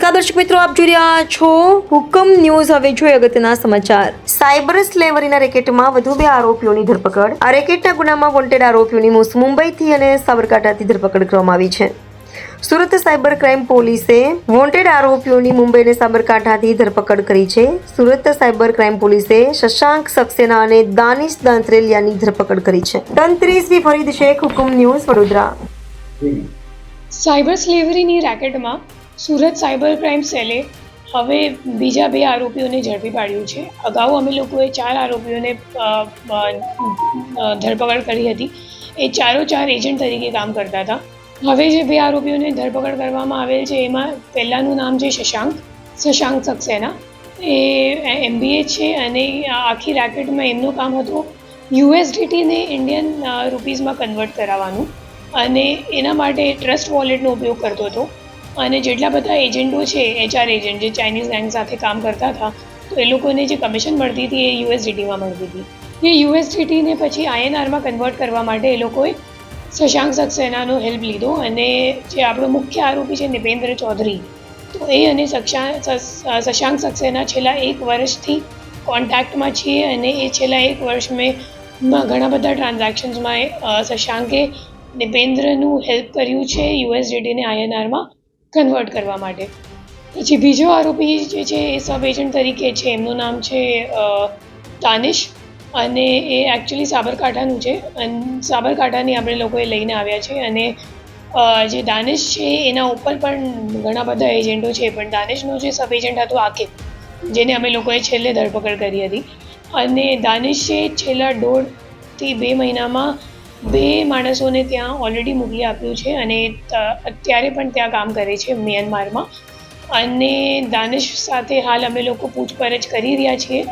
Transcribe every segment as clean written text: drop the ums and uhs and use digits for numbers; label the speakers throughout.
Speaker 1: નમસ્કાર દર્શક મિત્રો, આપ જોઈ રહ્યા છો હુકમ ન્યૂઝ। હવે જોઈએ અગત્યના સમાચાર। સાયબર સ્લેવરીના રેકેટમાં વધુ 2 આરોપીઓની ધરપકડ। આ રેકેટના ગુનામાં વોન્ટેડ આરોપીઓની મુંબઈથી અને સાબરકાંઠાથી ધરપકડ કરવામાં આવી છે। સુરત સાયબર ક્રાઇમ પોલીસે વોન્ટેડ આરોપીઓની મુંબઈ અને સાબરકાંઠાથી ધરપકડ કરી છે। સુરત સાયબર ક્રાઇમ પોલીસે શશાંક સક્સેના અને દાનિશ દાંત્રેલિયાની ધરપકડ કરી છે। તંત્રી ફરીદ શેખ, હુકમ ન્યૂઝ, વડોદરા।
Speaker 2: સાયબર સ્લેવરીની રેકેટમાં સુરત સાયબર ક્રાઇમ સેલે હવે બીજા 2 આરોપીઓને ઝડપી પાડ્યું છે। અગાઉ અમે લોકોએ 4 આરોપીઓને ધરપકડ કરી હતી। એ 4 એજન્ટ તરીકે કામ કરતા હતા। હવે જે 2 આરોપીઓને ધરપકડ કરવામાં આવેલ છે એમાં પહેલાંનું નામ છે શશાંક સક્સેના। એ MBA છે અને આખી રેકેટમાં એમનું કામ હતું USDTને ઇન્ડિયન રૂપીઝમાં કન્વર્ટ કરાવવાનું, અને એના માટે ટ્રસ્ટ વોલેટનો ઉપયોગ કરતો હતો। અને જેટલા બધા એજન્ટો છે, HR એજન્ટ જે ચાઇનીઝ ગેંગ સાથે કામ કરતા હતા, તો એ લોકોને જે કમિશન મળતી હતી એ USDTમાં મળતી હતી। એ USDTને પછી INRમાં કન્વર્ટ કરવા માટે એ લોકોએ શશાંક સક્સેનાનો હેલ્પ લીધો, અને જે આપણો મુખ્ય આરોપી છે નિપેન્દ્ર ચૌધરી, તો એ અને શશાંક સક્સેના છેલ્લા 1 વર્ષથી કોન્ટેક્ટમાં છીએ, અને એ છેલ્લા 1 વર્ષમાં ઘણા બધા ટ્રાન્ઝેક્શન્સમાં શશાંકે નિપેન્દ્રનું હેલ્પ કર્યું છે USDTને INRમાં કન્વર્ટ કરવા માટે। પછી બીજો આરોપી જે છે એ સબ એજન્ટ તરીકે છે, એમનું નામ છે દાનિશ, અને એ એકચ્યુઅલી સાબરકાંઠાનું છે, અને સાબરકાંઠાની આપણે લોકોએ લઈને આવ્યા છે। અને જે દાનિશ છે એના ઉપર પણ ઘણા બધા એજન્ટો છે, પણ દાનિશનો જે સબ એજન્ટ હતો આકિબ, જેને અમે લોકોએ છેલ્લે ધરપકડ કરી હતી, અને દાનિશે છેલ્લા 1.5 થી 2 મહિનામાં 2 માણસોને ત્યાં ઓલરેડી મોકલી આપ્યું છે, અને અત્યારે પણ ત્યાં કામ કરે છે મ્યાનમારમાં। અને દાનિશ સાથે હાલ અમે લોકો પૂછપરછ કરી રહ્યા છીએ।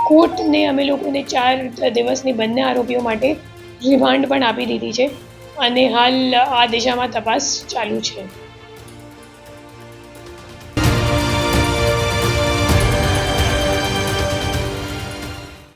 Speaker 2: કોર્ટને અમે લોકોને 4 દિવસની બંને આરોપીઓ માટે રિમાન્ડ પણ આપી દીધી છે, અને હાલ આ દિશામાં તપાસ ચાલુ છે।